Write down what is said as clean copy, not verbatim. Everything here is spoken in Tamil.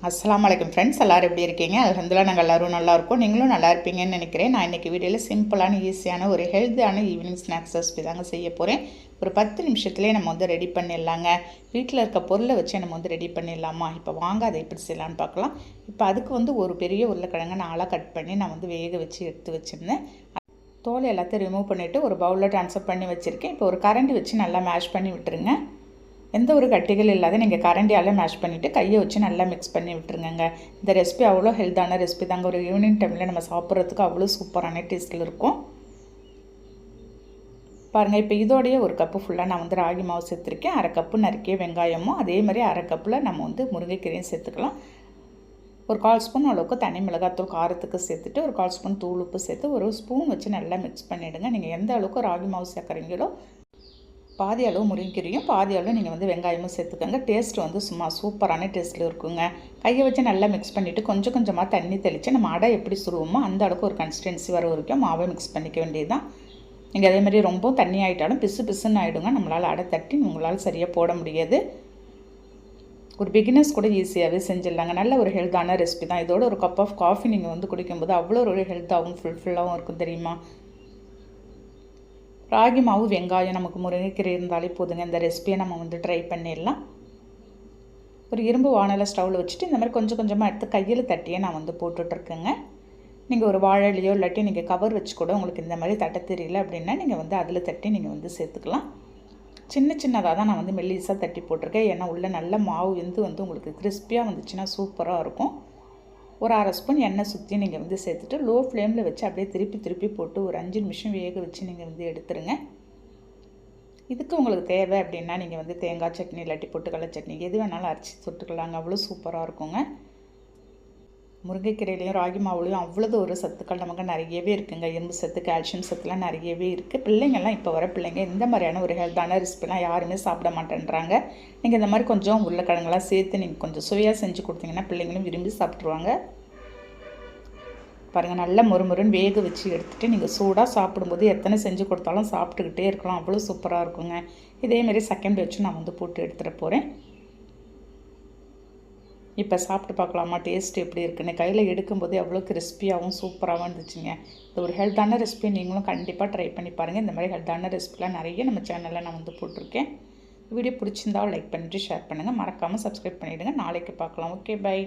அஸ்ஸலாமு அலைக்கும் ஃப்ரெண்ட்ஸ், எல்லோரும் எப்படி இருக்கீங்க? அல்ஹம்துலில்லாஹ் நாங்கள் எல்லோரும் நல்லாயிருக்கோம். நீங்களும் நல்லா இருப்பீங்கன்னு நினைக்கிறேன். நான் இன்றைக்கி வீடியோவில் சிம்பிளான ஈஸியான ஒரு ஹெல்த்தியான ஈவினிங் ஸ்நாக்ஸ் ரெசிபி தாங்க செய்ய போகிறேன். ஒரு 10 நிமிஷத்துலேயே நம்ம வந்து ரெடி பண்ணிடலாங்க. வீட்டில் இருக்க பொருளை வச்சு நம்ம வந்து ரெடி பண்ணிடலாமா? இப்போ வாங்க அதை எப்படி செய்யலான்னு பார்க்கலாம். இப்போ அதுக்கு வந்து ஒரு பெரிய உருளைக்கிழங்கை நாளாக கட் பண்ணி நான் வந்து வேக வச்சு எடுத்து வச்சுருந்தேன். தோலை எல்லாத்தையும் ரிமூவ் பண்ணிவிட்டு ஒரு பவுலில் ட்ரான்ஸ்ஃபர் பண்ணி வச்சுருக்கேன். இப்போ ஒரு கரண்டி வச்சு நல்லா மேஷ் பண்ணி விட்டுருங்க. எந்த ஒரு கட்டிகள் இல்லாத நீங்கள் கரண்டியால் மேஷ் பண்ணிவிட்டு கையை வச்சு நல்லா மிக்ஸ் பண்ணி விட்டுருங்க. இந்த ரெசிபி அவ்வளோ ஹெல்த்தான ரெசிபி தாங்க. ஒரு ஈவினிங் டைமில் நம்ம சாப்பிட்றதுக்கு அவ்வளோ சூப்பரான டேஸ்ட்டில் இருக்கும். பாருங்கள், இப்போ இதோடைய ஒரு கப்பு ஃபுல்லாக நான் வந்து ராகி மாவு சேர்த்துருக்கேன். அரை கப்பு நறுக்கிய வெங்காயமும் அதே மாதிரி அரை கப்பில் நம்ம வந்து முருங்கைக்கீரையும் சேர்த்துக்கலாம். ஒரு 1/4 ஸ்பூன் அளவுக்கு தனி மிளகாத்தூள் காரத்துக்கு சேர்த்துட்டு ஒரு 1/4 ஸ்பூன் தூள் உப்பு சேர்த்து ஒரு ஸ்பூன் வச்சு நல்லா மிக்ஸ் பண்ணிவிடுங்க. நீங்கள் எந்த அளவுக்கு ராகி மாவு சேர்க்குறீங்களோ பாதி அளவு முருங்கைக்கீரையும் பாதி அளவு நீங்கள் வந்து வெங்காயமும் சேர்த்துக்கோங்க. டேஸ்ட் வந்து சும்மா சூப்பரான டேஸ்ட்டில் இருக்குங்க. கையை வச்சு நல்லா மிக்ஸ் பண்ணிவிட்டு கொஞ்சம் கொஞ்சமாக தண்ணி தெளித்து நம்ம அடை எப்படி சுடுவோமோ அந்த அளவுக்கு ஒரு கன்சிஸ்டன்சி வர வரைக்கும் மாவை மிக்ஸ் பண்ணிக்க வேண்டியது தான். நீங்கள் அதே மாதிரி ரொம்ப தண்ணி ஆகிட்டாலும் பிசுன்னு ஆகிடுங்க. நம்மளால் அடை தட்டி உங்களால் சரியாக போட முடியாது. ஒரு பிகினர்ஸ் கூட ஈஸியாகவே செஞ்சிடலாங்க. நல்ல ஒரு ஹெல்த்தான ரெசிபி தான். இதோட ஒரு கப் ஆஃப் காஃபி நீங்கள் வந்து குடிக்கும்போது அவ்வளோ ஒரு ஹெல்த்தாகவும் ஃபுல்ஃபில்லாகவும் இருக்கும் தெரியுமா? ராகி மாவு வெங்காயம் நமக்கு முருங்கைக்கீரை இருந்தாலே போதுங்க. இந்த ரெசிபியை நம்ம வந்து ட்ரை பண்ணிடலாம். ஒரு இரும்பு வானலை ஸ்டவ்வில் வச்சுட்டு இந்த மாதிரி கொஞ்சம் கொஞ்சமாக எடுத்து கையில் தட்டியே நான் வந்து போட்டுட்ருக்கேங்க. நீங்கள் ஒரு வாழையிலையோ இல்லாட்டி நீங்கள் கவர் வச்சு கூட உங்களுக்கு இந்த மாதிரி தட்ட தெரியல அப்படின்னா நீங்கள் வந்து அதில் தட்டி நீங்கள் வந்து சேர்த்துக்கலாம். சின்னதாக தான் நான் வந்து மெல்லிஸாக தட்டி போட்டிருக்கேன். ஏன்னா உள்ள நல்ல மாவு வந்து உங்களுக்கு கிறிஸ்பியாக வந்துச்சுன்னா சூப்பராக இருக்கும். ஒரு அரை ஸ்பூன் எண்ணெய் சுற்றி நீங்கள் வந்து சேர்த்துட்டு லோ ஃப்ளேமில் வச்சு அப்படியே திருப்பி போட்டு ஒரு 5 நிமிஷம் வேக வச்சு நீங்கள் வந்து எடுத்துருங்க. இதுக்கு உங்களுக்கு தேவை அப்படின்னா நீங்கள் வந்து தேங்காய் சட்னி இல்லாட்டி பொட்டுக்கடலை சட்னி எது வேணாலும் அரைச்சி தொட்டுக்கலாங்க. அவ்வளோ சூப்பராக இருக்குங்க. முருங்கைக்கீரையிலையும் ராகி மாவுலையும் அவ்வளோ ஒரு சத்துக்கள் நமக்கு நிறையவே இருக்குங்க. இரும்பு சத்து, கால்சியம் சத்துலாம் நிறையவே இருக்குது. பிள்ளைங்கள்லாம் இப்போ வர பிள்ளைங்க இந்த மாதிரியான ஒரு ஹெல்த்தான ரெசிபிலாம் யாருமே சாப்பிட மாட்டேன்றாங்க. நீங்கள் இந்த மாதிரி கொஞ்சம் உருளைக்கிழங்கெல்லாம் சேர்த்து நீங்கள் கொஞ்சம் சுவையாக செஞ்சு கொடுத்தீங்கன்னா பிள்ளைங்களும் விரும்பி சாப்பிட்ருவாங்க. பாருங்கள், நல்லா முறுமுறுன்னு வேக வச்சு எடுத்துகிட்டு நீங்கள் சூடாக சாப்பிடும்போது எத்தனை செஞ்சு கொடுத்தாலும் சாப்பிட்டுக்கிட்டே இருக்கலாம். அவ்வளோ சூப்பராக இருக்குங்க. இதேமாரி செகண்ட் வச்சு நான் வந்து போட்டு எடுத்துகிட்டு போகிறேன். இப்போ சாப்பிட்டு பார்க்கலாமா டேஸ்ட் எப்படி இருக்குன்னு. கையில் எடுக்கும்போது எவ்வளோ கிறிஸ்பியாகவும் சூப்பராகவும் இருந்துச்சுங்க. இது ஒரு ஹெல்த்தான ரெசிபி, நீங்களும் கண்டிப்பாக ட்ரை பண்ணி பாருங்கள். இந்த மாதிரி ஹெல்த்தான ரெசிபிலாம் நிறைய நம்ம சேனலில் நான் வந்து போட்டிருக்கேன். வீடியோ பிடிச்சிருந்தாலும் லைக் பண்ணிவிட்டு ஷேர் பண்ணுங்கள். மறக்காமல் சப்ஸ்கிரைப் பண்ணிவிடுங்க. நாளைக்கு பார்க்கலாம். Okay, by.